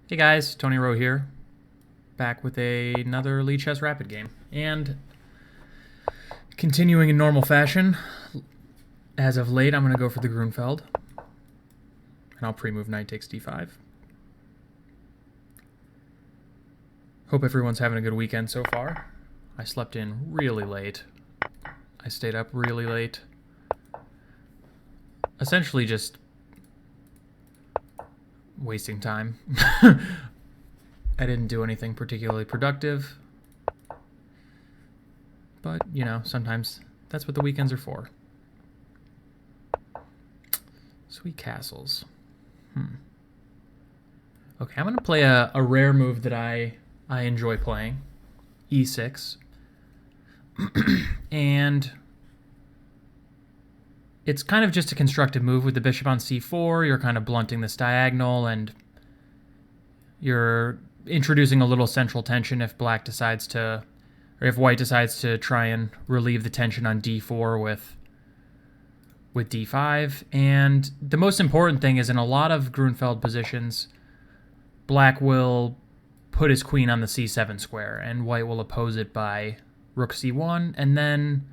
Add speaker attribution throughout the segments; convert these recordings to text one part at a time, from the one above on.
Speaker 1: Hey guys, Tony Rowe here, back with another Lead Chess Rapid game. And continuing in normal fashion, as of late I'm going to go for the Grünfeld. And I'll pre-move knight takes d5. Hope everyone's having a good weekend so far. I slept in really late. I stayed up really late. Essentially just wasting time. I didn't do anything particularly productive. But, you know, sometimes that's what the weekends are for. Sweet castles. Okay, I'm going to play a rare move that I enjoy playing. E6. And it's kind of just a constructive move with the bishop on c4. You're kind of blunting this diagonal, and you're introducing a little central tension if black decides to, or if white decides to try and relieve the tension on d4 with d5. And the most important thing is in a lot of Grünfeld positions, black will put his queen on the c7 square, and white will oppose it by rook c1, and then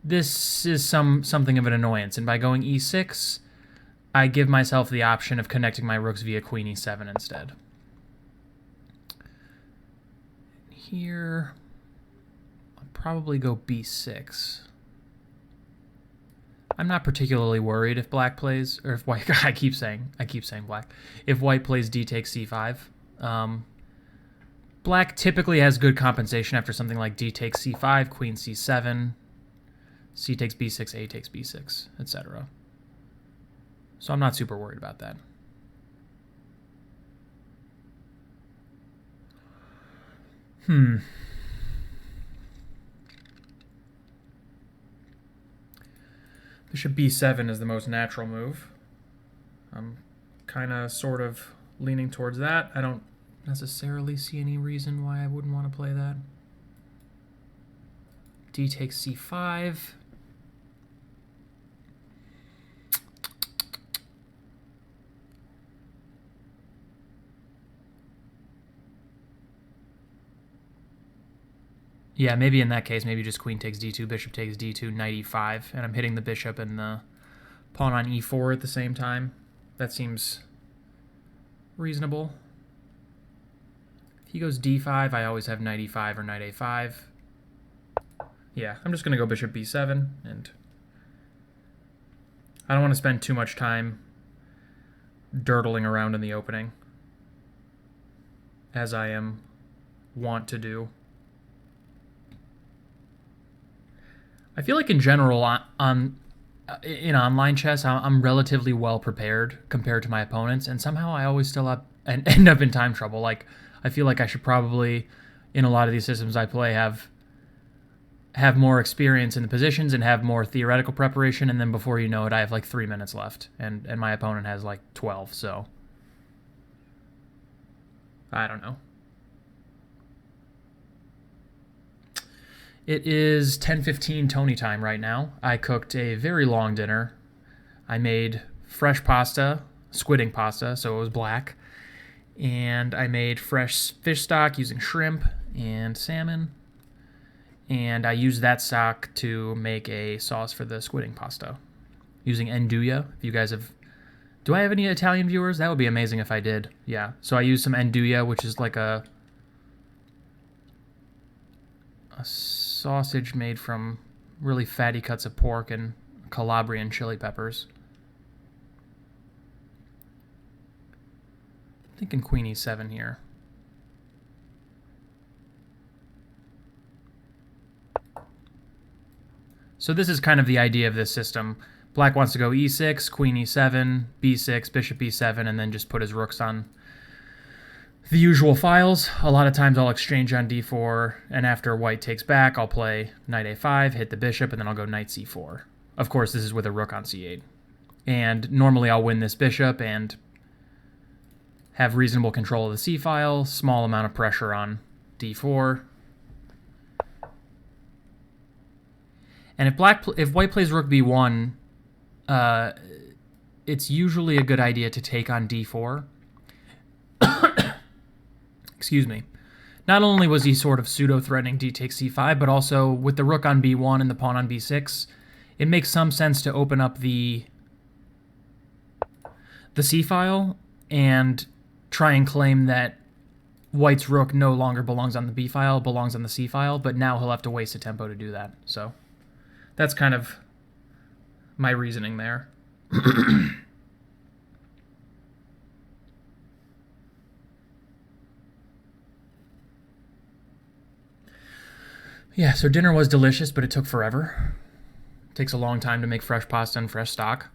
Speaker 1: this is something of an annoyance. And by going e6, I give myself the option of connecting my rooks via queen e7 instead. Here, I'll probably go b6. I'm not particularly worried if black plays, or if white, I keep saying black. If white plays d takes c5. Black typically has good compensation after something like d takes c5, queen c7, c takes b6, a takes b6, etc. So I'm not super worried about that. Bishop b7 is the most natural move. I'm kind of sort of leaning towards that. I don't necessarily see any reason why I wouldn't want to play that. D takes c5. Yeah, maybe in that case, maybe just queen takes d2, bishop takes d2, knight e5, and I'm hitting the bishop and the pawn on e4 at the same time. That seems reasonable. If he goes d5, I always have knight e5 or knight a5. Yeah, I'm just going to go bishop b7, and I don't want to spend too much time dirtling around in the opening, as I am wont to do. I feel like in general, in online chess, I'm relatively well prepared compared to my opponents, and somehow I always still end up in time trouble. Like, I feel like I should probably, in a lot of these systems I play, have more experience in the positions and have more theoretical preparation, and then before you know it, I have like 3 minutes left, and my opponent has like 12, so I don't know. It is 10:15 Tony time right now. I cooked a very long dinner. I made fresh pasta, squidding pasta, so it was black. And I made fresh fish stock using shrimp and salmon. And I used that stock to make a sauce for the squidding pasta using Nduja. If you guys have... Do I have any Italian viewers? That would be amazing if I did. Yeah. So I used some Nduja, which is like a sausage made from really fatty cuts of pork and Calabrian chili peppers. I'm thinking queen e7 here. So this is kind of the idea of this system. Black wants to go e6, queen e7, b6, bishop e7, and then just put his rooks on the usual files. A lot of times I'll exchange on d4, and after white takes back, I'll play knight a5, hit the bishop, and then I'll go knight c4. Of course, this is with a rook on c8. And normally I'll win this bishop and have reasonable control of the c-file, small amount of pressure on d4. And if white plays rook b1, it's usually a good idea to take on d4. excuse me. Not only was he sort of pseudo-threatening d takes c5, but also with the rook on b1 and the pawn on b6, it makes some sense to open up the c-file and try and claim that white's rook no longer belongs on the b-file, belongs on the c-file, but now he'll have to waste a tempo to do that. So that's kind of my reasoning there. Yeah, so dinner was delicious, but it took forever. It takes a long time to make fresh pasta and fresh stock.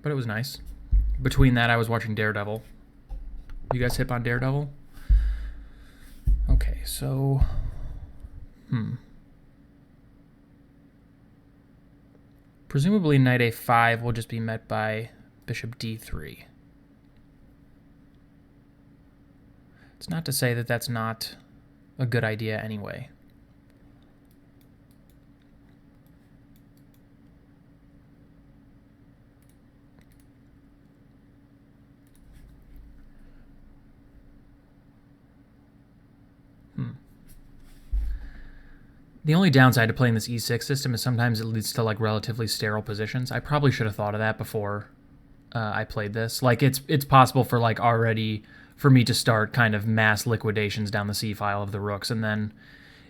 Speaker 1: But it was nice. Between that, I was watching Daredevil. You guys hip on Daredevil? Okay, so... Presumably knight a5 will just be met by bishop d3. It's not to say that that's not a good idea anyway. The only downside to playing this e6 system is sometimes it leads to like relatively sterile positions. I probably should have thought of that before I played this. Like it's possible for like already for me to start kind of mass liquidations down the c-file of the rooks, and then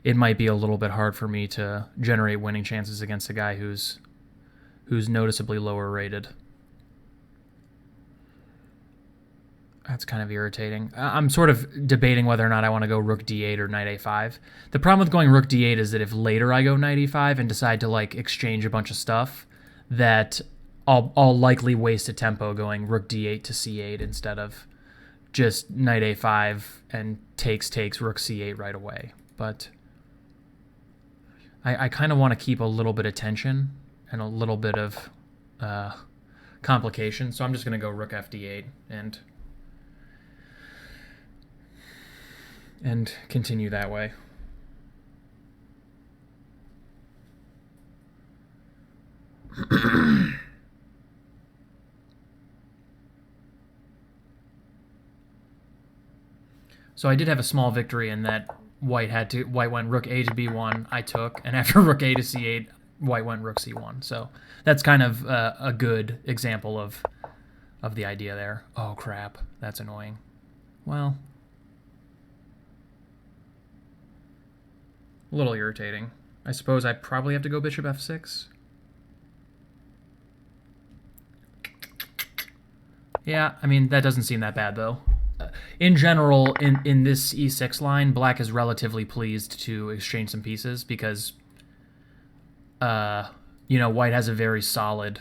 Speaker 1: it might be a little bit hard for me to generate winning chances against a guy who's noticeably lower rated. That's kind of irritating. I'm sort of debating whether or not I want to go rook d8 or knight a5. The problem with going rook d8 is that if later I go knight e5 and decide to like exchange a bunch of stuff, that I'll likely waste a tempo going rook d8 to c8 instead of just knight a5 and takes rook c8 right away. But I kind of want to keep a little bit of tension and a little bit of complication, so I'm just going to go rook fd8 and continue that way. So I did have a small victory in that white went rook a to b1, I took, and after rook a to c8, white went rook c1. So that's kind of a good example of the idea there. Oh crap, that's annoying. Well, a little irritating. I suppose I probably have to go bishop f6. Yeah, I mean, that doesn't seem that bad, though. In general, in this e6 line, black is relatively pleased to exchange some pieces because, you know, white has a very solid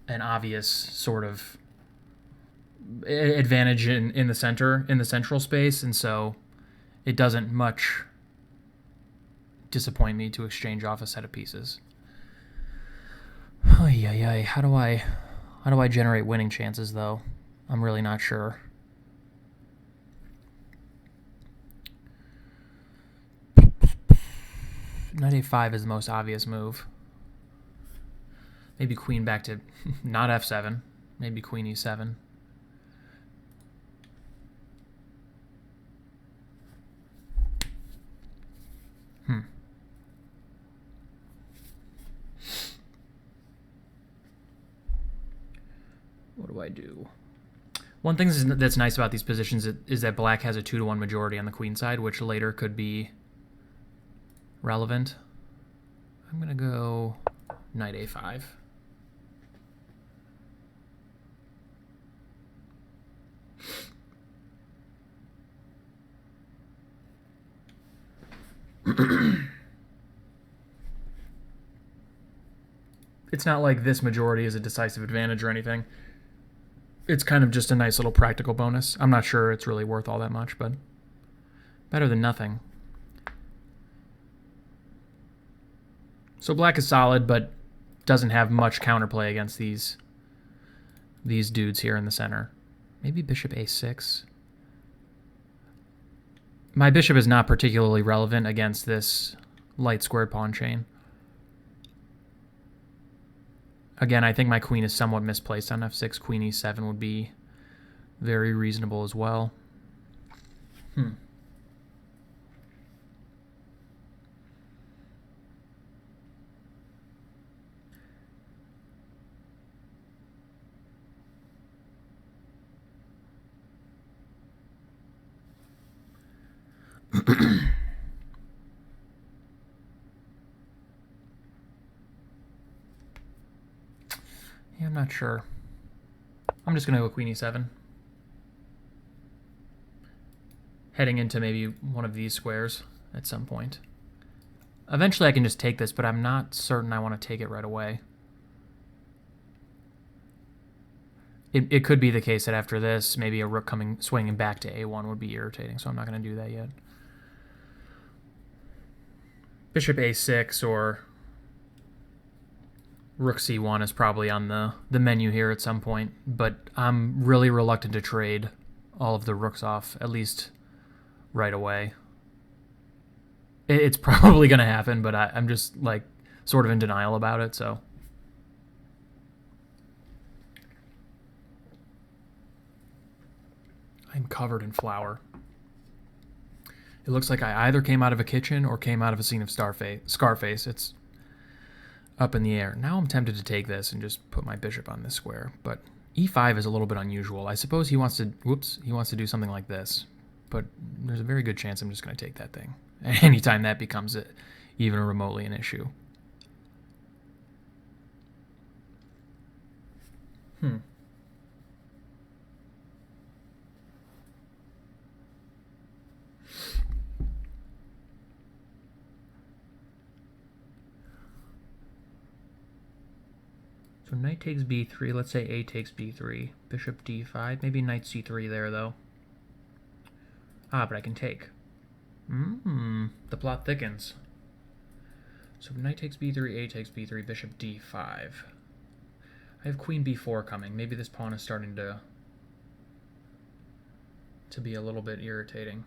Speaker 1: and obvious sort of advantage in the center, in the central space, and so it doesn't much disappoint me to exchange off a set of pieces. How do I generate winning chances, though? I'm really not sure. Knight a5 is the most obvious move. Maybe queen back to not f7. Maybe queen e7. What do I do? One thing that's nice about these positions is that black has a 2-to-1 majority on the queen side, which later could be relevant. I'm going to go knight a5. It's not like this majority is a decisive advantage or anything. It's kind of just a nice little practical bonus. I'm not sure it's really worth all that much, but better than nothing. So black is solid, but doesn't have much counterplay against these dudes here in the center. Maybe bishop a6. My bishop is not particularly relevant against this light squared pawn chain. Again, I think my queen is somewhat misplaced on f6. Queen e7 would be very reasonable as well. Yeah, I'm not sure. I'm just going to go queen e7. Heading into maybe one of these squares at some point. Eventually I can just take this, but I'm not certain I want to take it right away. It could be the case that after this, maybe a rook swinging back to a1 would be irritating, so I'm not going to do that yet. Bishop a6 or rook c1 is probably on the menu here at some point, but I'm really reluctant to trade all of the rooks off, at least right away. It's probably going to happen, but I'm just like sort of in denial about it, so. I'm covered in flour. It looks like I either came out of a kitchen or came out of a scene of Scarface. It's up in the air. Now I'm tempted to take this and just put my bishop on this square, but e5 is a little bit unusual. I suppose he wants to, he wants to do something like this, but there's a very good chance I'm just going to take that thing. Anytime that becomes even remotely an issue. So knight takes b3, let's say a takes b3, bishop d5, maybe knight c3 there though. Ah, but I can take. The plot thickens. So knight takes b3, a takes b3, bishop d5. I have queen b4 coming. Maybe this pawn is starting to be a little bit irritating.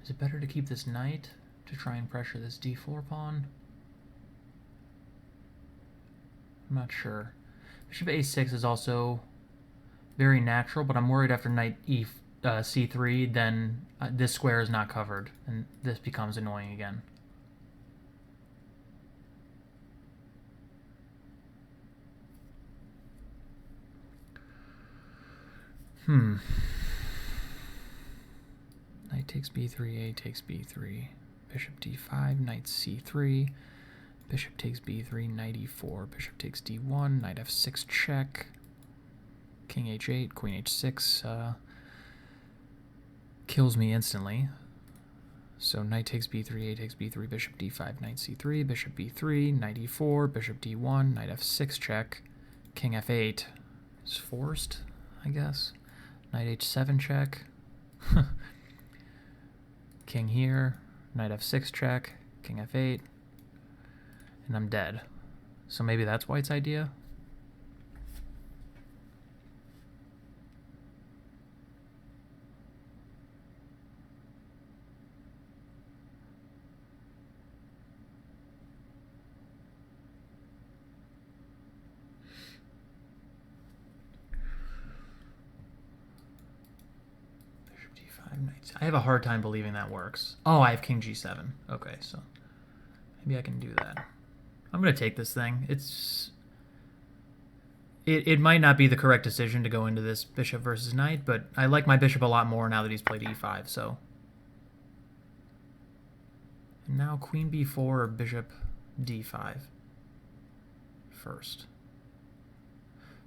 Speaker 1: Is it better to keep this knight to try and pressure this d4 pawn? I'm not sure. Bishop a6 is also very natural, but I'm worried after knight c3, then this square is not covered, and this becomes annoying again. Knight takes b3, a takes b3, bishop d5, knight c3, bishop takes b3, knight e4, bishop takes d1, knight f6 check, king h8, queen h6 kills me instantly. So knight takes b3, a takes b3, bishop d5, knight c3, bishop b3, knight e4, bishop d1, knight f6 check, king f8 is forced, I guess. Knight h7 check. King here, knight f6 check, king f8, and I'm dead. So maybe that's white's idea? I have a hard time believing that works. Oh, I have king g7. Okay, so maybe I can do that. I'm going to take this thing. It might not be the correct decision to go into this bishop versus knight, but I like my bishop a lot more now that he's played e5, so. And now queen b4 or bishop d5 first.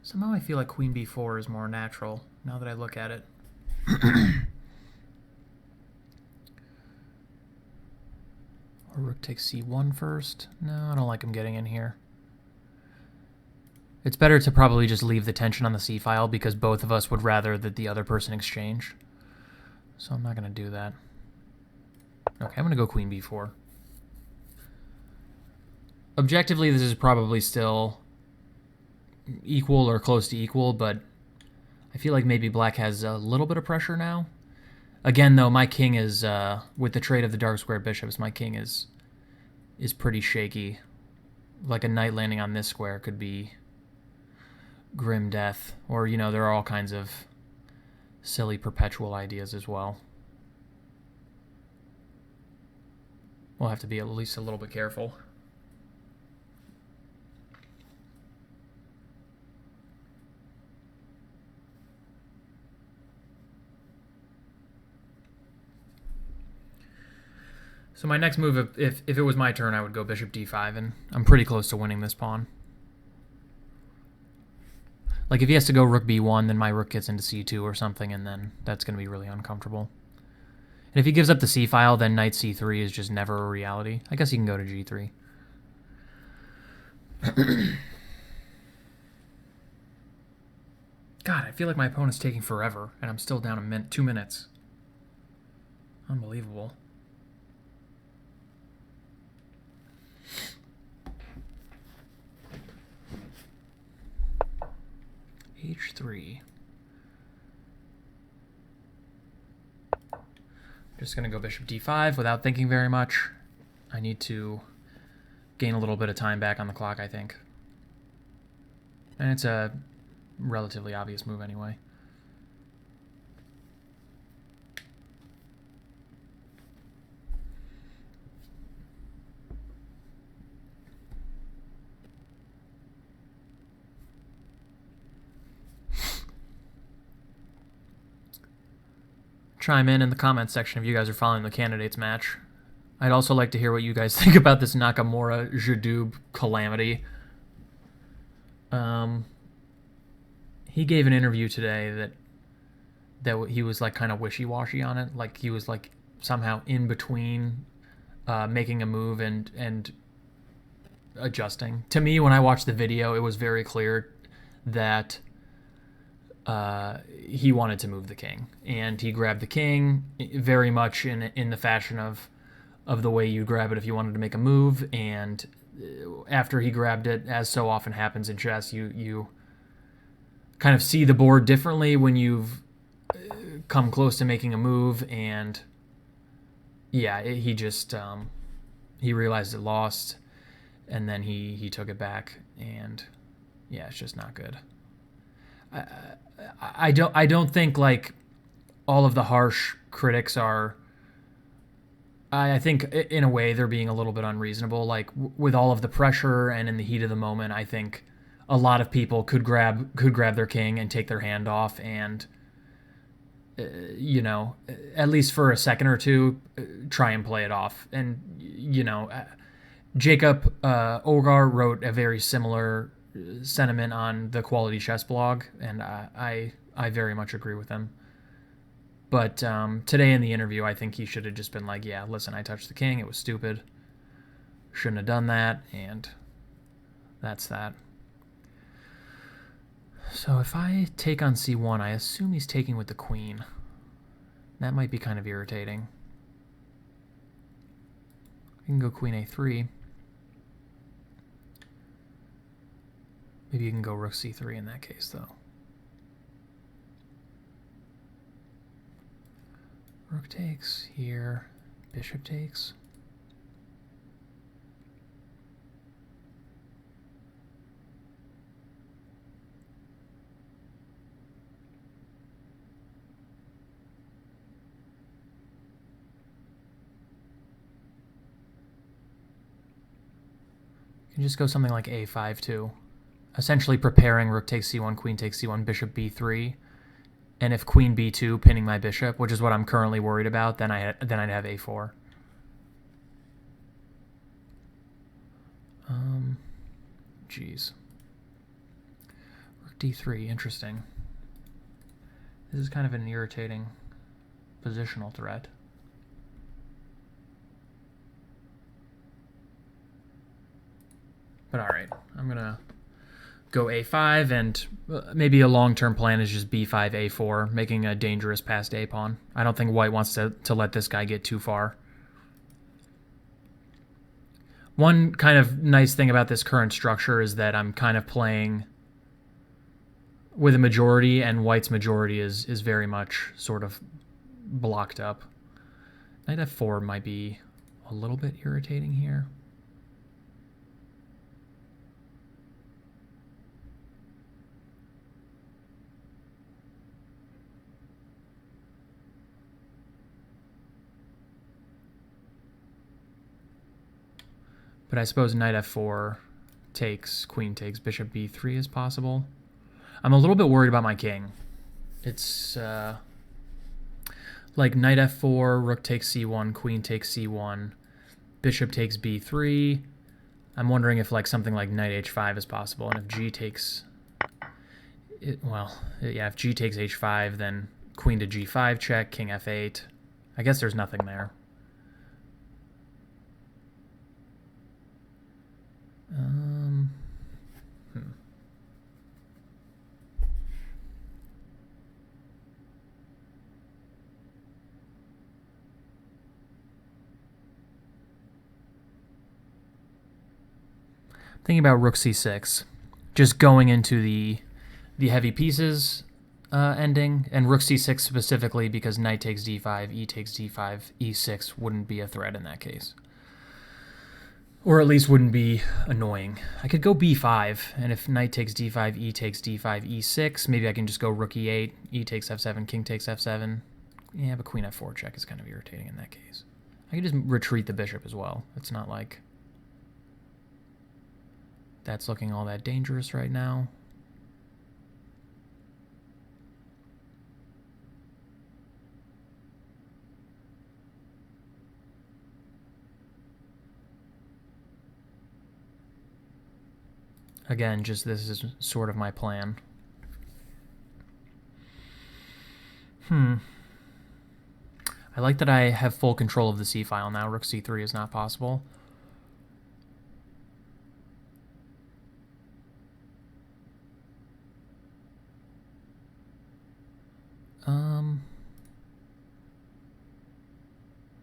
Speaker 1: Somehow I feel like queen b4 is more natural now that I look at it. Or rook takes c1 first. No, I don't like him getting in here. It's better to probably just leave the tension on the c file because both of us would rather that the other person exchange. So I'm not going to do that. Okay, I'm going to go queen b4. Objectively, this is probably still equal or close to equal, but I feel like maybe black has a little bit of pressure now. Again, though, my king is, with the trade of the dark square bishops, my king is pretty shaky. Like a knight landing on this square could be grim death. Or, you know, there are all kinds of silly perpetual ideas as well. We'll have to be at least a little bit careful. So my next move, if it was my turn, I would go bishop d5, and I'm pretty close to winning this pawn. Like, if he has to go rook b1, then my rook gets into c2 or something, and then that's going to be really uncomfortable. And if he gives up the c-file, then knight c3 is just never a reality. I guess he can go to g3. God, I feel like my opponent's taking forever, and I'm still down 2 minutes. Unbelievable. h3. Just going to go bishop d5 without thinking very much. I need to gain a little bit of time back on the clock, I think. And it's a relatively obvious move anyway. Chime in the comments section if you guys are following the candidates match. I'd also like to hear what you guys think about this Nakamura Jadub calamity. He gave an interview today that he was like kind of wishy-washy on it. Like he was like somehow in between making a move and adjusting. To me, when I watched the video, it was very clear that he wanted to move the king, and he grabbed the king very much in the fashion of the way you grab it if you wanted to make a move. And after he grabbed it, as so often happens in chess, you kind of see the board differently when you've come close to making a move. And yeah, he just he realized it lost, and then he took it back, and yeah, it's just not good. I don't think like all of the harsh critics are. I think in a way they're being a little bit unreasonable. Like with all of the pressure and in the heat of the moment, I think a lot of people could grab their king and take their hand off, and you know, at least for a second or two, try and play it off. And you know, Jacob Ogar wrote a very similar sentiment on the Quality Chess blog, and I very much agree with him. But today in the interview, I think he should have just been like, yeah, listen, I touched the king, it was stupid, shouldn't have done that, and that's that. So if I take on c1, I assume he's taking with the queen. That might be kind of irritating. I can go queen a3. Maybe you can go rook c3 in that case, though. Rook takes here. Bishop takes. You can just go something like a5 too. Essentially preparing rook takes c1, queen takes c1, bishop b3, and if queen b2, pinning my bishop, which is what I'm currently worried about, then I'd have a4. Jeez. Rook d3, interesting. This is kind of an irritating positional threat. But all right, I'm gonna go a5, and maybe a long-term plan is just b5, a4, making a dangerous passed a pawn. I don't think white wants to let this guy get too far. One kind of nice thing about this current structure is that I'm kind of playing with a majority, and white's majority is very much sort of blocked up. Knight f4 might be a little bit irritating here. But I suppose knight f4 takes, queen takes, bishop b3 is possible. I'm a little bit worried about my king. It's like knight f4, rook takes c1, queen takes c1, bishop takes b3. I'm wondering if like something like knight h5 is possible, and if g takes, if g takes h5, then queen to g5 check, king f8. I guess there's nothing there. Thinking about rook c6, just going into the heavy pieces ending, and rook c6 specifically because knight takes d5, e takes d5, e6 wouldn't be a threat in that case. Or at least wouldn't be annoying. I could go b5, and if knight takes d5, e takes d5, e6, maybe I can just go rook e8, e takes f7, king takes f7. Yeah, but queen f4 check is kind of irritating in that case. I could just retreat the bishop as well. It's not like that's looking all that dangerous right now. Again, just this is sort of my plan. I like that I have full control of the c file now. Rook c3 is not possible.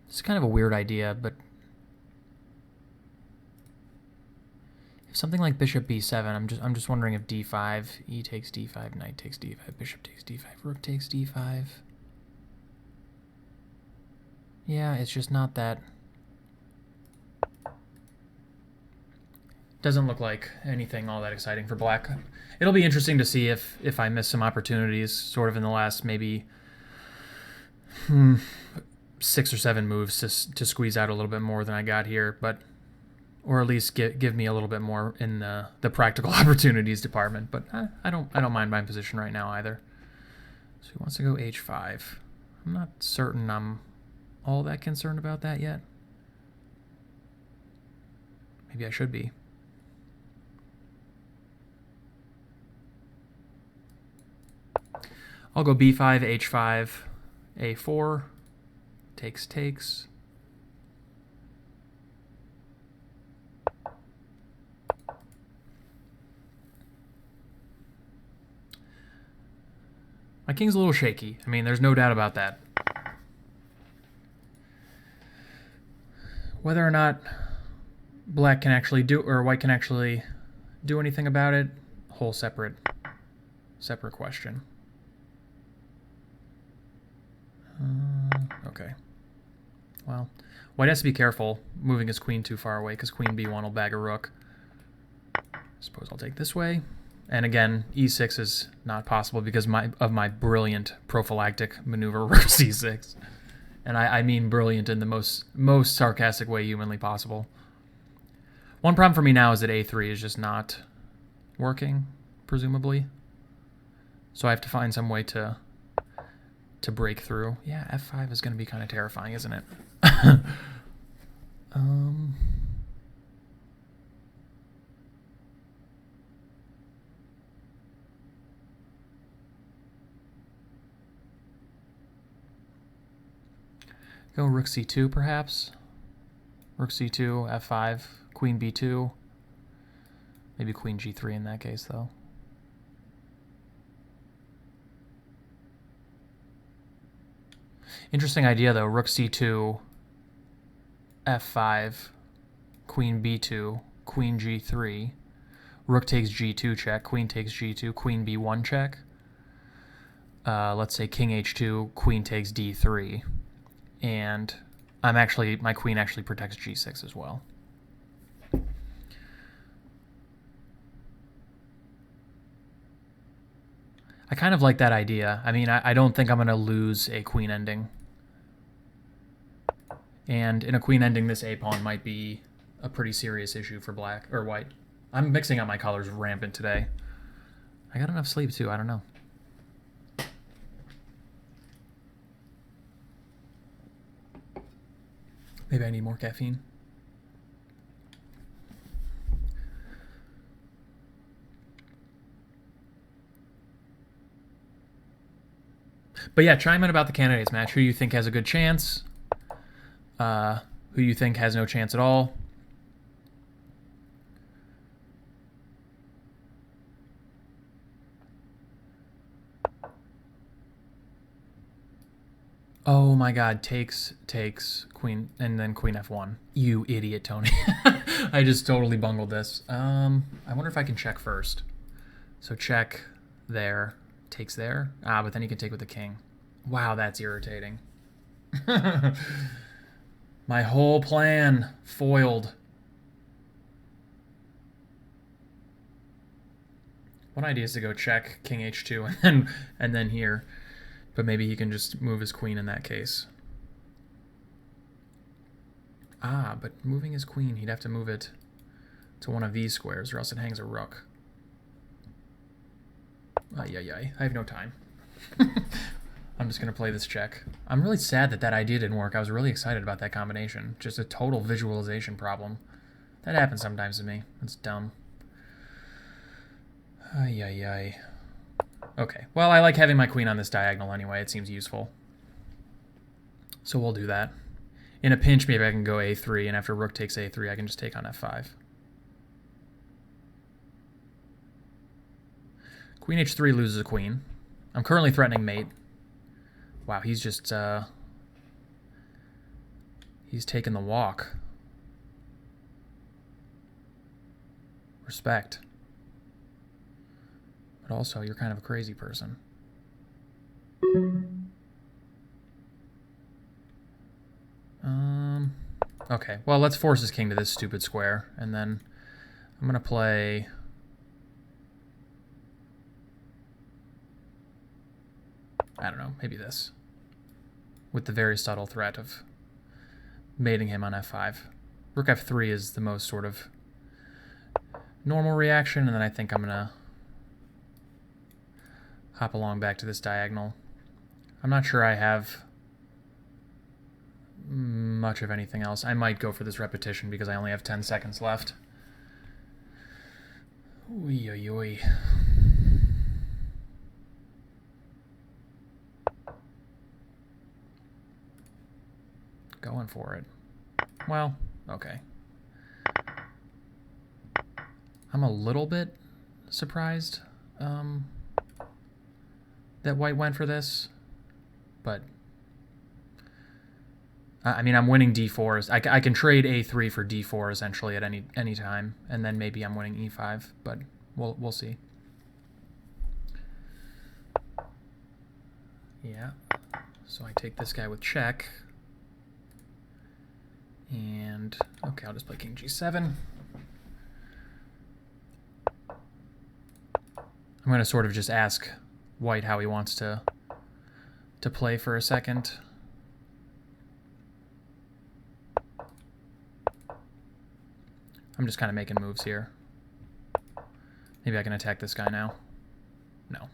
Speaker 1: It's kind of a weird idea, but if something like bishop b7, I'm just wondering if d5, e takes d5, knight takes d5, bishop takes d5, rook takes d5. Yeah, it's just not that. Doesn't look like anything all that exciting for black. It'll be interesting to see if I miss some opportunities sort of in the last maybe 6 or 7 moves to squeeze out a little bit more than I got here, but or at least give me a little bit more in the practical opportunities department. But I don't mind my position right now either. So he wants to go h5. I'm not certain I'm all that concerned about that yet. Maybe I should be. I'll go b5, h5, a4, takes. My king's a little shaky. I mean, there's no doubt about that. Whether or not black can actually do, or white can actually do anything about it, whole separate question. Okay. Well, white has to be careful moving his queen too far away, because queen b1 will bag a rook. I suppose I'll take this way. And again, e6 is not possible because of my brilliant prophylactic maneuver, rook c6. And I mean brilliant in the most sarcastic way humanly possible. One problem for me now is that a3 is just not working, presumably. So I have to find some way to break through. Yeah, f5 is going to be kind of terrifying, isn't it? Go rook c2, perhaps. Rook c2, f5, queen b2. Maybe queen g3 in that case, though. Interesting idea, though. Rook c2, f5, queen b2, queen g3, rook takes g2 check, queen takes g2, queen b1 check. Let's say king h2, queen takes d3, and my queen actually protects g6 as well. I kind of like that idea. I mean, I don't think I'm going to lose a queen ending. And in a queen ending, this a-pawn might be a pretty serious issue for black or white. I'm mixing up my colors rampant today. I got enough sleep too, I don't know. Maybe I need more caffeine. But yeah, chime in about the candidates match. Who you think has a good chance? Who you think has no chance at all? Oh my god, takes, queen, and then queen f1. You idiot, Tony. I just totally bungled this. I wonder if I can check first. So check there, takes there. But then he can take with the king. Wow, that's irritating. My whole plan foiled. One idea is to go check king h2 and then here. But maybe he can just move his queen in that case. But moving his queen, he'd have to move it to one of these squares, or else it hangs a rook. Ay. I have no time. I'm just going to play this check. I'm really sad that idea didn't work. I was really excited about that combination. Just a total visualization problem. That happens sometimes to me. It's dumb. Ay. Okay, well, I like having my queen on this diagonal anyway. It seems useful. So we'll do that. In a pinch, maybe I can go a3, and after rook takes a3, I can just take on f5. Queen h3 loses a queen. I'm currently threatening mate. Wow, he's just, he's taking the walk. Respect. But also, you're kind of a crazy person. Okay, well, let's force his king to this stupid square, and then I'm going to play... I don't know, maybe this. With the very subtle threat of mating him on f5. Rook f3 is the most sort of normal reaction, and then I think I'm going to hop along back to this diagonal. I'm not sure I have much of anything else. I might go for this repetition because I only have 10 seconds left. Oy. Going for it. Well, okay. I'm a little bit surprised that white went for this, but I mean, I'm winning d4s. I can trade a3 for d4 essentially at any time, and then maybe I'm winning e5, but we'll see. Yeah. So I take this guy with check, and okay, I'll just play king g7. I'm going to sort of just ask white how he wants to play for a second. I'm just kind of making moves here. Maybe I can attack this guy now. No.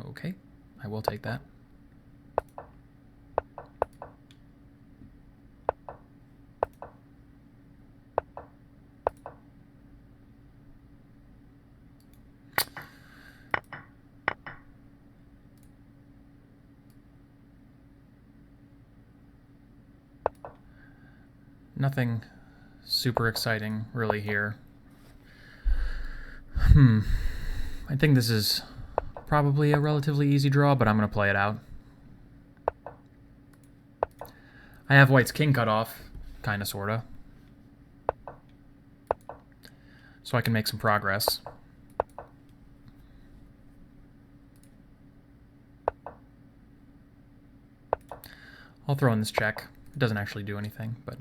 Speaker 1: Okay, I will take that. Nothing super exciting really here. I think this is Probably a relatively easy draw, but I'm going to play it out. I have white's king cut off, kind of, sort of. So I can make some progress. I'll throw in this check. It doesn't actually do anything, but...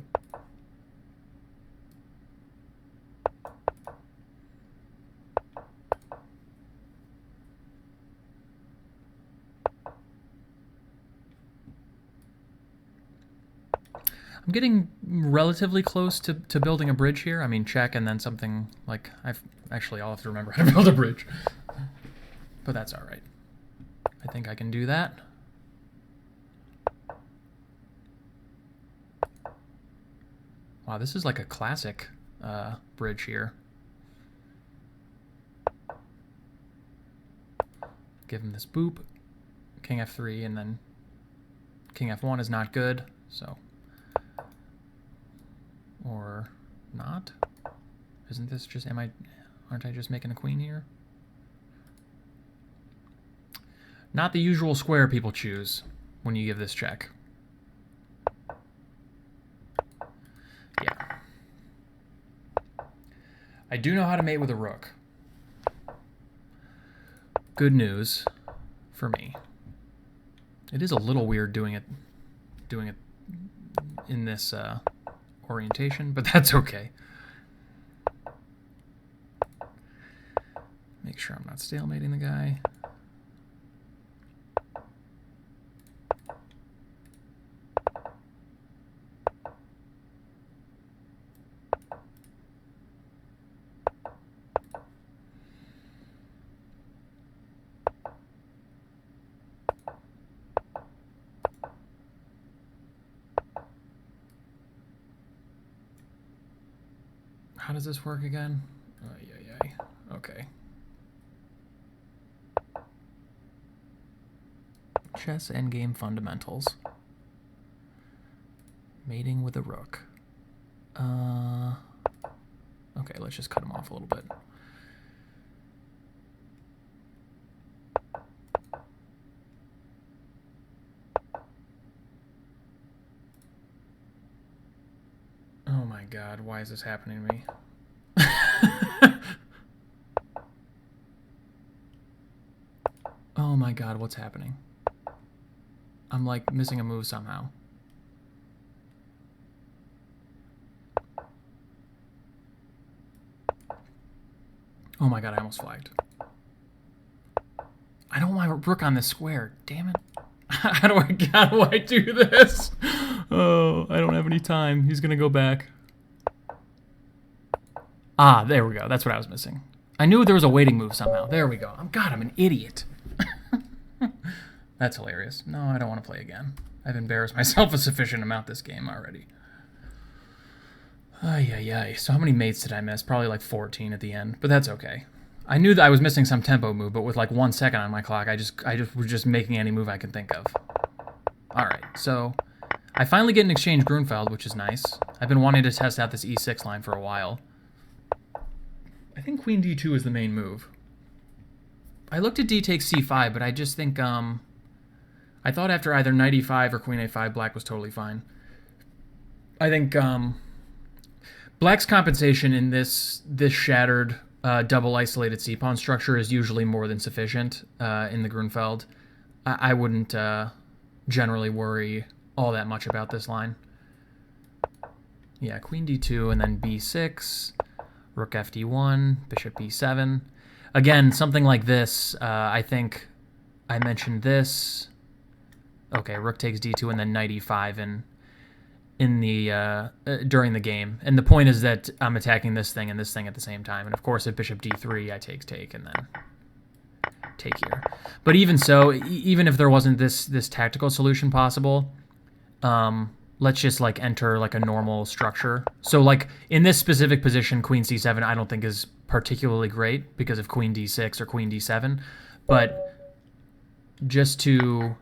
Speaker 1: I'm getting relatively close to building a bridge here. I mean, check and then something like... I'll have to remember how to build a bridge. But that's all right. I think I can do that. Wow, this is like a classic bridge here. Give him this boop. King f3, and then king f1 is not good, so... Or not? Isn't this just... Aren't I just making a queen here? Not the usual square people choose when you give this check. Yeah. I do know how to mate with a rook. Good news for me. It is a little weird doing it in this orientation, but that's okay. Make sure I'm not stalemating the guy. How does this work again? Okay. Chess endgame fundamentals. Mating with a rook. Okay, let's just cut him off a little bit. Oh my god, why is this happening to me? Oh my god, what's happening? I'm like missing a move somehow. Oh my god, I almost flagged. I don't want my rook on this square, damn it. How do I do this? Oh, I don't have any time. He's gonna go back. Ah, there we go. That's what I was missing. I knew there was a waiting move somehow. There we go. God, I'm an idiot. That's hilarious. No, I don't want to play again. I've embarrassed myself a sufficient amount this game already. Ay. So how many mates did I miss? Probably like 14 at the end, but that's okay. I knew that I was missing some tempo move, but with like 1 second on my clock, I was just making any move I could think of. All right, so I finally get an exchange Grünfeld, which is nice. I've been wanting to test out this e6 line for a while. I think queen d2 is the main move. I looked at d takes c5, but I just think I thought after either knight e5 or queen a5, black was totally fine. I think black's compensation in this shattered double isolated c-pawn structure is usually more than sufficient in the Grünfeld. I wouldn't generally worry all that much about this line. Yeah, queen d2 and then b6, rook fd1, bishop b7. Again, something like this, I think I mentioned this. Okay, rook takes d2 and then knight e5 in the during the game. And the point is that I'm attacking this thing and this thing at the same time. And of course, if bishop d3, I take and then take here. But even so, even if there wasn't this tactical solution possible, let's just like enter like a normal structure. So like in this specific position, queen c7 I don't think is particularly great because of queen d6 or queen d7. But just to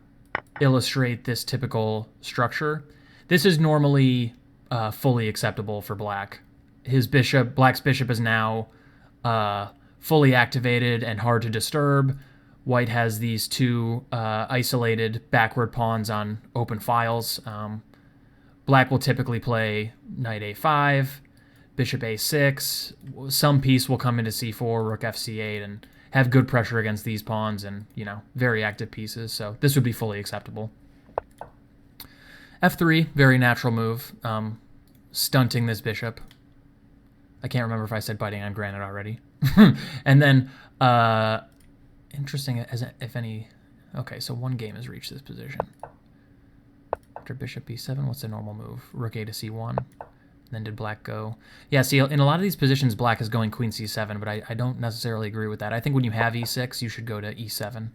Speaker 1: illustrate this typical structure, this is normally fully acceptable for black. Black's bishop is now fully activated and hard to disturb, White has these two isolated backward pawns on open files. Black will typically play knight a5, bishop a6. Some piece will come into c4, rook fc8, and have good pressure against these pawns and, very active pieces. So this would be fully acceptable. f3, very natural move, stunting this bishop. I can't remember if I said biting on granite already. And then, interesting as if any... Okay, so one game has reached this position. After bishop b7, what's the normal move? Rook a to c1. Then did black go? Yeah, see, in a lot of these positions, black is going queen c7, but I don't necessarily agree with that. I think when you have e6, you should go to e7.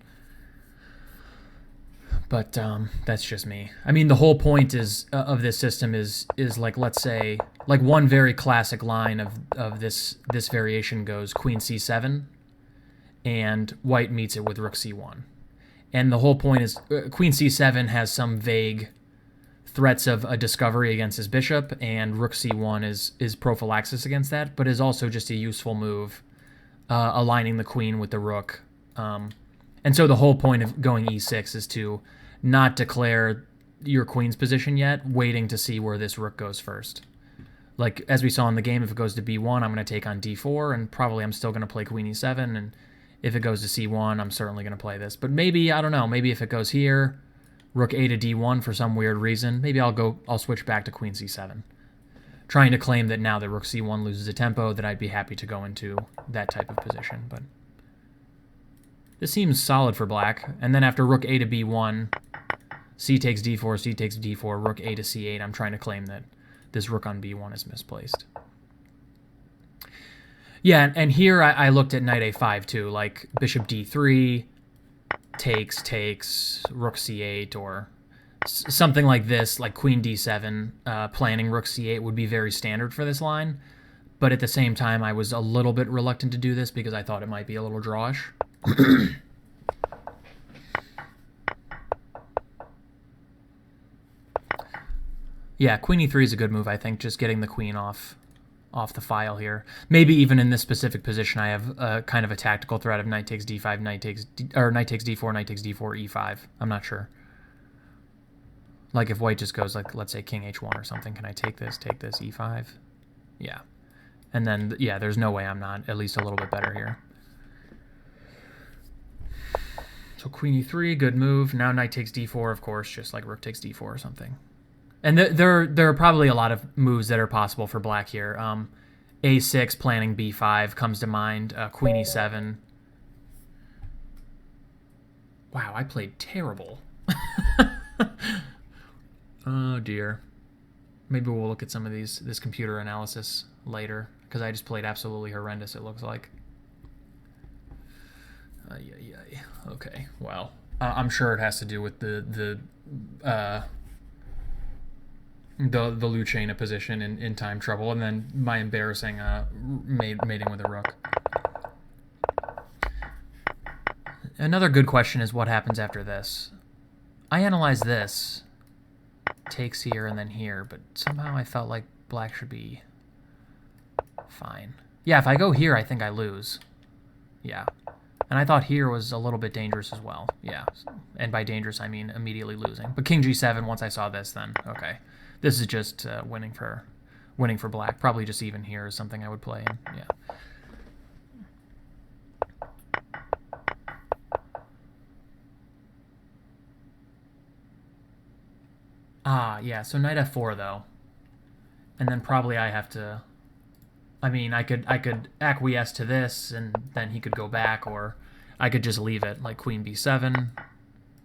Speaker 1: But that's just me. I mean, the whole point of this system is like, let's say, like one very classic line of this variation goes queen c7, and white meets it with rook c1. And the whole point is queen c7 has some vague threats of a discovery against his bishop, and rook c1 is prophylaxis against that, but is also just a useful move, aligning the queen with the rook. And so the whole point of going e6 is to not declare your queen's position yet, waiting to see where this rook goes first. Like, as we saw in the game, if it goes to b1, I'm going to take on d4, and probably I'm still going to play queen e7, and if it goes to c1, I'm certainly going to play this. But maybe, I don't know, maybe if it goes here, rook a to d1 for some weird reason, maybe I'll switch back to queen c7. Trying to claim that now that rook c1 loses a tempo, that I'd be happy to go into that type of position, but... This seems solid for black. And then after rook a to b1, c takes d4, c takes d4, rook a to c8, I'm trying to claim that this rook on b1 is misplaced. Yeah, and here I looked at knight a5 too, like bishop d3, takes, rook c8, or something like this, like queen d7, planning rook c8 would be very standard for this line. But at the same time, I was a little bit reluctant to do this because I thought it might be a little drawish. Yeah, queen e3 is a good move, I think, just getting the queen off the file here. Maybe even in this specific position, I have kind of a tactical threat of knight takes d5, knight takes d4, knight takes d4, e5. I'm not sure. Like if white just goes, like, let's say king h1 or something, can I take this, e5? Yeah. And then, yeah, there's no way I'm not at least a little bit better here. So queen e3, good move. Now knight takes d4, of course, just like rook takes d4 or something. And there are probably a lot of moves that are possible for black here. A6 planning b5 comes to mind. Queen e7. Wow, I played terrible. Oh dear. Maybe we'll look at some of this computer analysis later, because I just played absolutely horrendous, it looks like. Okay, well, I'm sure it has to do with the Lucena position in time trouble, and then my embarrassing mating with a rook. Another good question is what happens after this. I analyzed this, takes here and then here, but somehow I felt like black should be fine. Yeah, if I go here, I think I lose. Yeah. And I thought here was a little bit dangerous as well. Yeah. And by dangerous, I mean immediately losing. But king g7, once I saw this, then, okay. This is just winning for black. Probably just even here is something I would play in. Yeah. Ah, yeah, so knight f4, though. And then probably I have to... I mean, I could acquiesce to this, and then he could go back, or I could just leave it, like queen b7,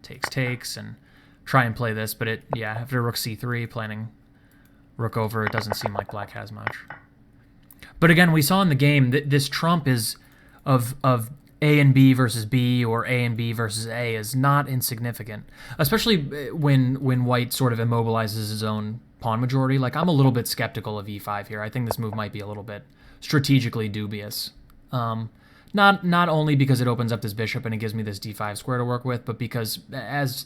Speaker 1: takes, and try and play this. But after rook c3, planning rook over, it doesn't seem like black has much. But again, we saw in the game that this trump is of A and B versus B, or A and B versus A, is not insignificant, especially when white sort of immobilizes his own pawn majority. Like, I'm a little bit skeptical of e5 here. I think this move might be a little bit strategically dubious. Not only because it opens up this bishop and it gives me this d5 square to work with, but because as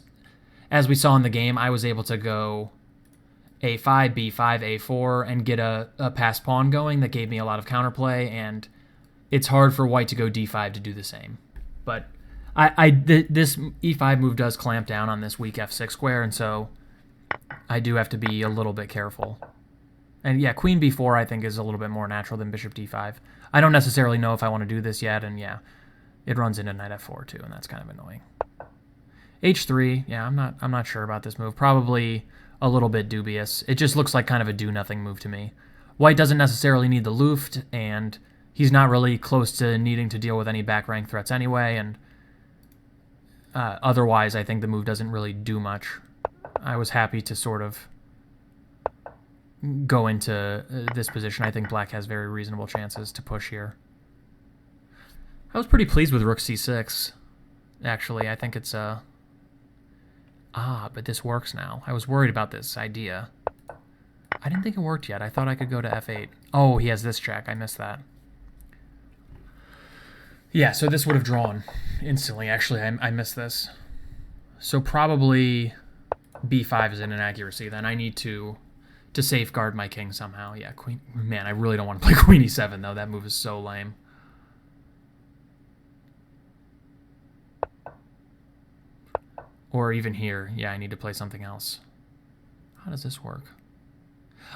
Speaker 1: we saw in the game, I was able to go a5, b5, a4, and get a passed pawn going that gave me a lot of counterplay, and it's hard for white to go d5 to do the same. But This e5 move does clamp down on this weak f6 square, and so I do have to be a little bit careful. And yeah, queen b4 I think is a little bit more natural than bishop d5. I don't necessarily know if I want to do this yet, and yeah, it runs into knight f4 too, and that's kind of annoying. h3, yeah, I'm not sure about this move. Probably a little bit dubious. It just looks like kind of a do-nothing move to me. White doesn't necessarily need the Luft, and he's not really close to needing to deal with any back rank threats anyway, and otherwise I think the move doesn't really do much. I was happy to sort of go into this position. I think black has very reasonable chances to push here. I was pretty pleased with rook c6, actually. I think it's but this works now. I was worried about this idea. I didn't think it worked yet. I thought I could go to f8. Oh, he has this check. I missed that. Yeah, so this would have drawn instantly. Actually, I missed this. So probably b5 is an inaccuracy. Then I need to safeguard my king somehow. Yeah, queen. Man, I really don't want to play queen e7, though. That move is so lame. Or even here. Yeah, I need to play something else. How does this work?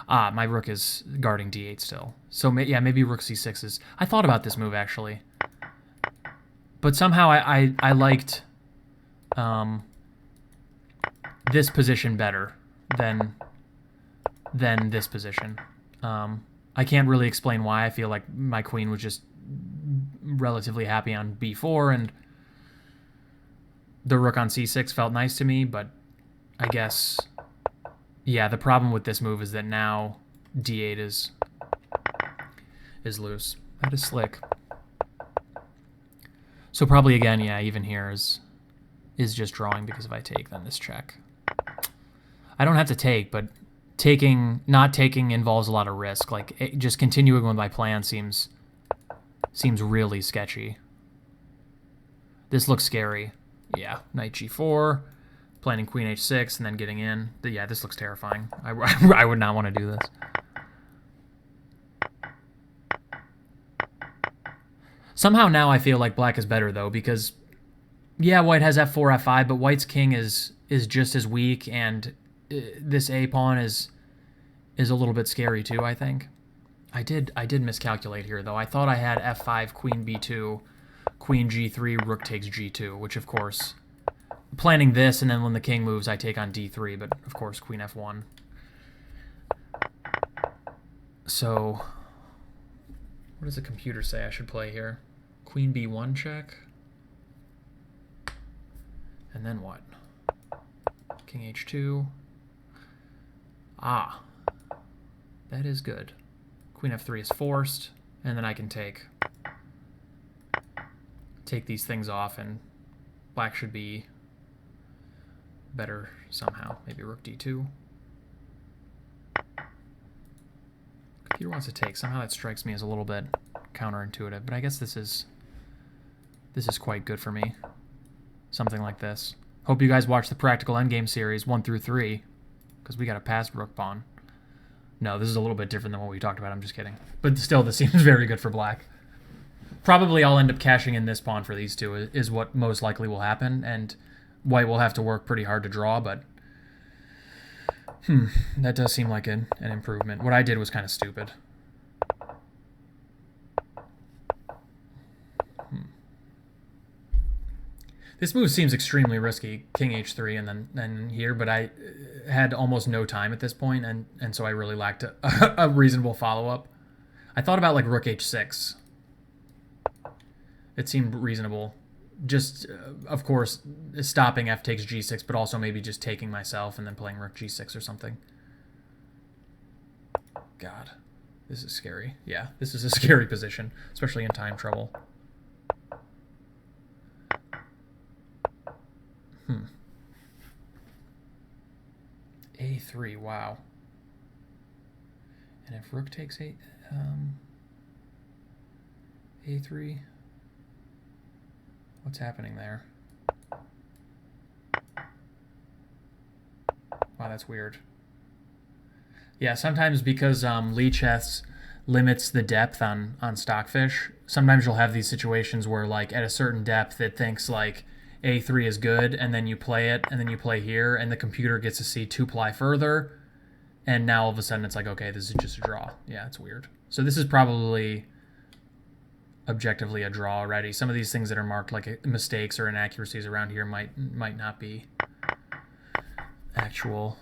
Speaker 1: My rook is guarding d8 still. So, yeah, maybe rook c6 is... I thought about this move, actually. But somehow I liked this position better than this position. I can't really explain why. I feel like my queen was just relatively happy on b4, and the rook on c6 felt nice to me, but I guess... Yeah, the problem with this move is that now d8 is loose. That is slick. So probably again, yeah, even here is just drawing, because if I take, then this check. I don't have to take, but not taking involves a lot of risk. Like, just continuing with my plan seems really sketchy. This looks scary. Yeah, knight g4. Planning queen h6 and then getting in. Yeah, this looks terrifying. I would not want to do this. Somehow now I feel like black is better, though, because, yeah, white has f4, f5, but white's king is just as weak, and this a pawn is a little bit scary, too, I think. I did miscalculate here, though. I thought I had f5, queen b2, queen g3, rook takes g2, which, of course... Planning this, and then when the king moves, I take on d3, but of course, queen f1. So, what does the computer say I should play here? Queen b1 check? And then what? King h2. Ah, that is good. Queen f3 is forced, and then I can take these things off, and black should be better somehow. Maybe rook d2. Computer wants to take. Somehow that strikes me as a little bit counterintuitive, but I guess this is quite good for me. Something like this. Hope you guys watch the Practical Endgame series 1 through 3, because we got a passed rook pawn. No, this is a little bit different than what we talked about. I'm just kidding. But still, this seems very good for black. Probably I'll end up cashing in this pawn for these two is what most likely will happen, and white will have to work pretty hard to draw, but that does seem like an improvement. What I did was kind of stupid. This move seems extremely risky, king h3 and then here, but I had almost no time at this point, and so I really lacked a reasonable follow-up. I thought about like rook h6. It seemed reasonable. Just, of course, stopping f takes g6, but also maybe just taking myself and then playing rook g6 or something. God, this is scary. Yeah, this is a scary position, especially in time trouble. A3, wow. And if rook takes A3... What's happening there? Wow, that's weird. Yeah, sometimes because Lee chess, limits the depth on Stockfish. Sometimes you'll have these situations where, like, at a certain depth, it thinks, like, A3 is good, and then you play it, and then you play here, and the computer gets to see 2-ply further, and now all of a sudden it's like, okay, this is just a draw. Yeah, it's weird. So this is probably objectively a draw already. Some of these things that are marked like mistakes or inaccuracies around here might not be actual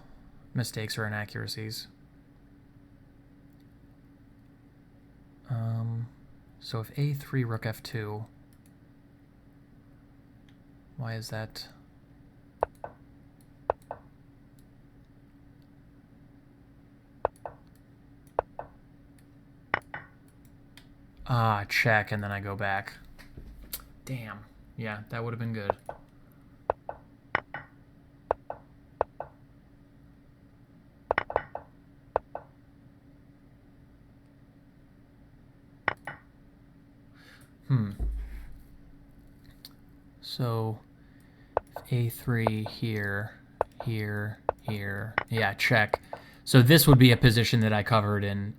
Speaker 1: mistakes or inaccuracies. So if A3, Rook F2, why is that? Ah, check, and then I go back. Damn. Yeah, that would have been good. So A3 here, here, here. Yeah, check. So this would be a position that I covered in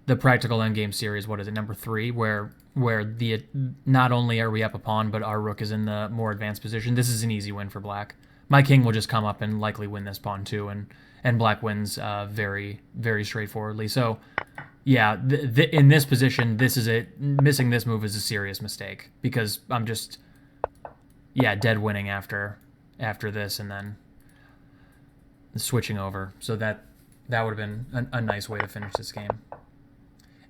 Speaker 1: the practical endgame series. What is it, number 3, where the not only are we up a pawn, but our rook is in the more advanced position. This is an easy win for black. My king will just come up and likely win this pawn too, and black wins very, very straightforwardly. So yeah, in this position, this is it. Missing this move is a serious mistake because I'm just, yeah, dead winning after this and then switching over. So that would have been a nice way to finish this game.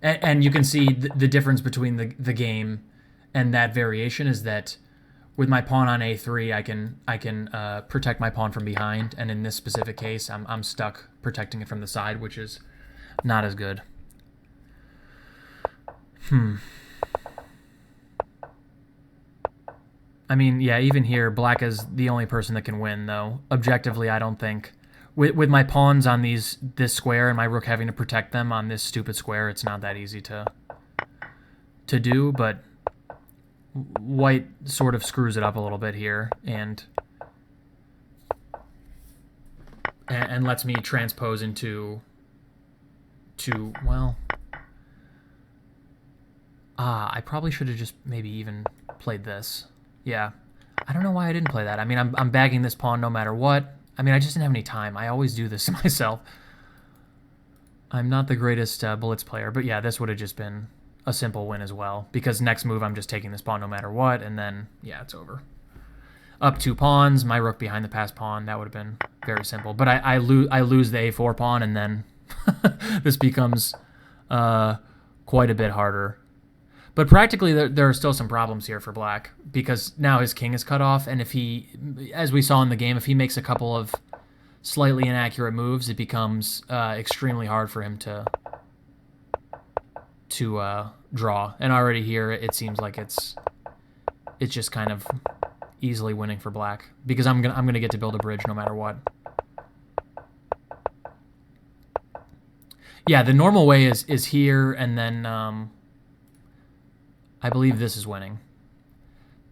Speaker 1: And you can see the difference between the game and that variation is that with my pawn on A3, I can protect my pawn from behind, and in this specific case, I'm stuck protecting it from the side, which is not as good. I mean, yeah, even here, black is the only person that can win, though. Objectively, I don't think. With my pawns on this square and my rook having to protect them on this stupid square, it's not that easy to do, but white sort of screws it up a little bit here and lets me transpose into well, I probably should have just maybe even played this. Yeah, I don't know why I didn't play that. I mean, I'm bagging this pawn no matter what. I mean, I just didn't have any time. I always do this myself. I'm not the greatest bullets player, but yeah, this would have just been a simple win as well, because next move I'm just taking this pawn no matter what, and then, yeah, it's over. Up 2 pawns, my rook behind the passed pawn, that would have been very simple. But I lose the A4 pawn, and then this becomes quite a bit harder. But practically, there are still some problems here for black, because now his king is cut off, and if he, as we saw in the game, if he makes a couple of slightly inaccurate moves, it becomes extremely hard for him to draw. And already here, it seems like it's just kind of easily winning for black, because I'm gonna get to build a bridge no matter what. Yeah, the normal way is here, and then I believe this is winning,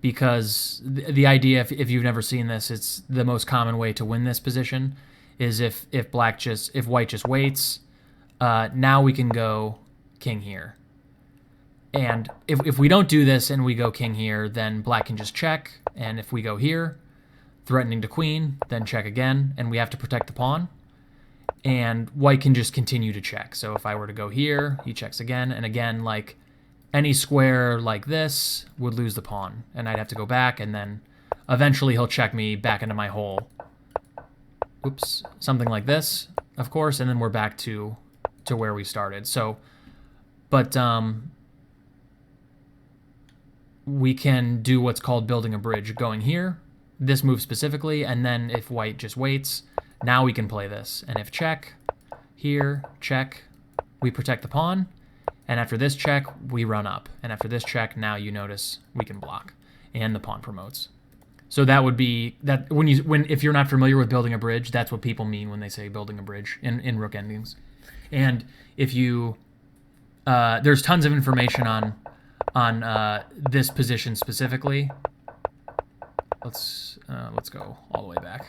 Speaker 1: because the idea, if you've never seen this, it's the most common way to win this position is if white just waits. Now we can go king here, and if we don't do this and we go king here, then black can just check, and if we go here, threatening to queen, then check again, and we have to protect the pawn, and white can just continue to check. So if I were to go here, he checks again, and again, like, any square like this would lose the pawn, and I'd have to go back, and then eventually he'll check me back into my hole. Oops, something like this, of course, and then we're back to where we started. So, but we can do what's called building a bridge, going here, this move specifically, and then if white just waits, now we can play this. And if check, here, check, we protect the pawn. And after this check, we run up. And after this check, now you notice we can block, and the pawn promotes. So that would be that if you're not familiar with building a bridge, that's what people mean when they say building a bridge in rook endings. And if you there's tons of information on this position specifically. Let's go all the way back.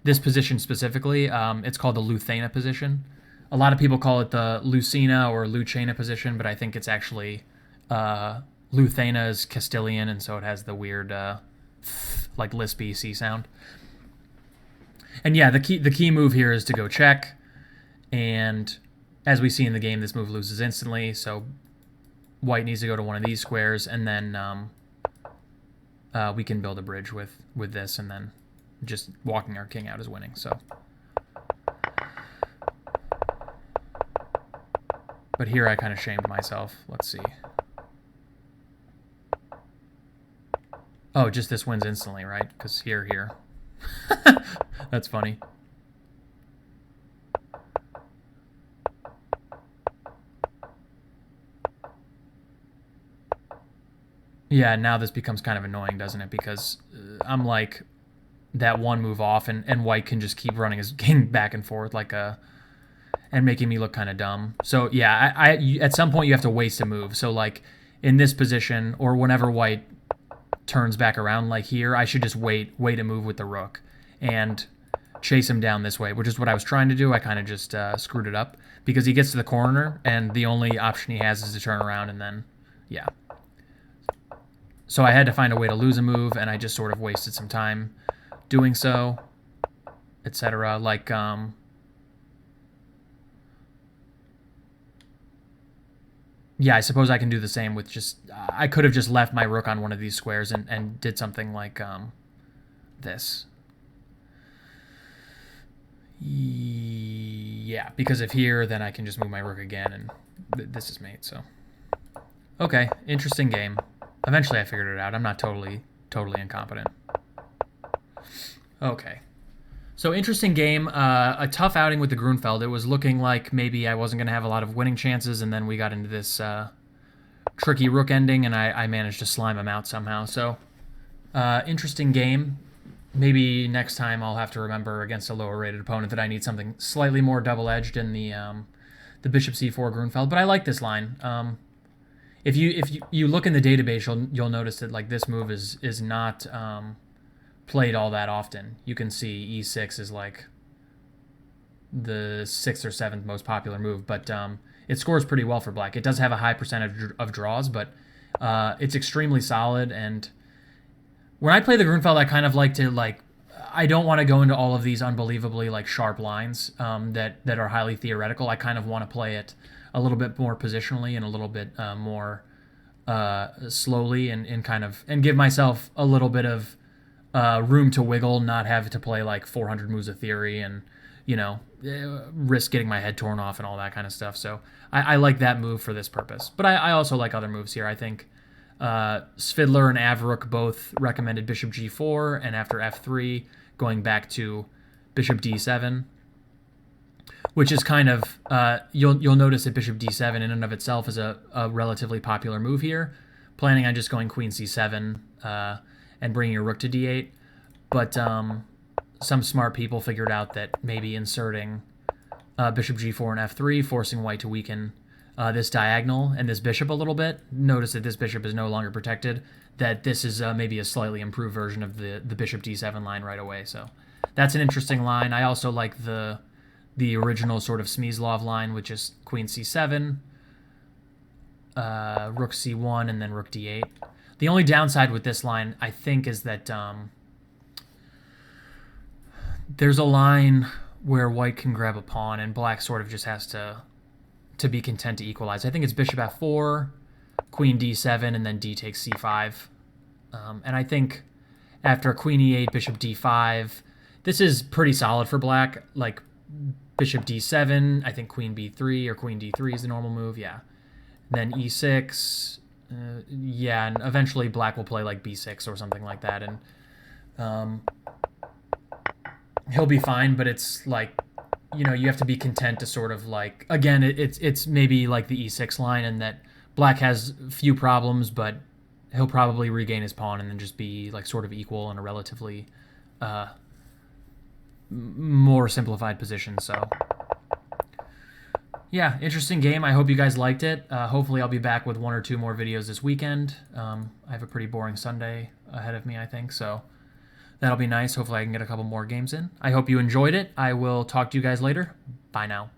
Speaker 1: This position specifically, it's called the Luthena position. A lot of people call it the Lucina or Lucena position, but I think it's actually Luthena is Castilian, and so it has the weird like lispy C sound. And yeah, the key move here is to go check, and as we see in the game, this move loses instantly, so white needs to go to one of these squares, and then we can build a bridge with this, and then just walking our king out is winning. So, but here I kind of shamed myself. Let's see. Oh, just this wins instantly, right? Because here. That's funny. Yeah, now this becomes kind of annoying, doesn't it? Because I'm like that one move off, and white can just keep running his king back and forth like a, and making me look kind of dumb. So yeah, I at some point you have to waste a move. So like in this position, or whenever white turns back around like here, I should just wait a move with the rook and chase him down this way, which is what I was trying to do. I kind of just screwed it up because he gets to the corner and the only option he has is to turn around, and then yeah. So I had to find a way to lose a move, and I just sort of wasted some time doing so, etc. Like yeah, I suppose I can do the same with just I could have just left my rook on one of these squares and did something like this. Yeah, because if here, then I can just move my rook again, and this is mate. So okay, interesting game. Eventually I figured it out. I'm not totally incompetent. Okay. So interesting game. A tough outing with the Grünfeld. It was looking like maybe I wasn't going to have a lot of winning chances, and then we got into this tricky rook ending, and I managed to slime him out somehow. So interesting game. Maybe next time I'll have to remember against a lower rated opponent that I need something slightly more double-edged in the bishop c4 Grünfeld. But I like this line. If you look in the database, you'll notice that like this move is not played all that often. You can see e6 is like the 6th or 7th most popular move, but it scores pretty well for black. It does have a high percentage of draws, but it's extremely solid. And when I play the Grünfeld, I kind of like to I don't want to go into all of these unbelievably like sharp lines that are highly theoretical. I kind of want to play it a little bit more positionally and a little bit more slowly and kind of give myself a little bit of room to wiggle, not have to play like 400 moves of theory and risk getting my head torn off and all that kind of stuff. So I like that move for this purpose. But I also like other moves here. I think Svidler and Avrook both recommended bishop g4, and after f3 going back to bishop d7, which is kind of you'll notice that bishop d7 in and of itself is a relatively popular move here. Planning on just going queen c7 and bringing your rook to d8, but some smart people figured out that maybe inserting bishop g4 and f3, forcing white to weaken this diagonal and this bishop a little bit. Notice that this bishop is no longer protected, that this is maybe a slightly improved version of the bishop d7 line right away. So that's an interesting line. I also like the original sort of Smyslov line, which is queen c7, rook c1, and then rook d8. The only downside with this line, I think, is that there's a line where white can grab a pawn, and black sort of just has to be content to equalize. I think it's bishop f4, queen d7, and then d takes c5. And I think after queen e8, bishop d5, this is pretty solid for black. Like bishop d7, I think queen b3 or queen d3 is the normal move, yeah. Then e6, yeah, and eventually black will play like b6 or something like that, and he'll be fine, but it's like, you have to be content to sort of like, again, it's maybe like the e6 line, and that black has few problems, but he'll probably regain his pawn and then just be like sort of equal in a relatively more simplified position. So yeah, interesting game. I hope you guys liked it. Hopefully I'll be back with 1 or 2 more videos this weekend. I have a pretty boring Sunday ahead of me, I think, so that'll be nice. Hopefully I can get a couple more games in. I hope you enjoyed it. I will talk to you guys later. Bye now.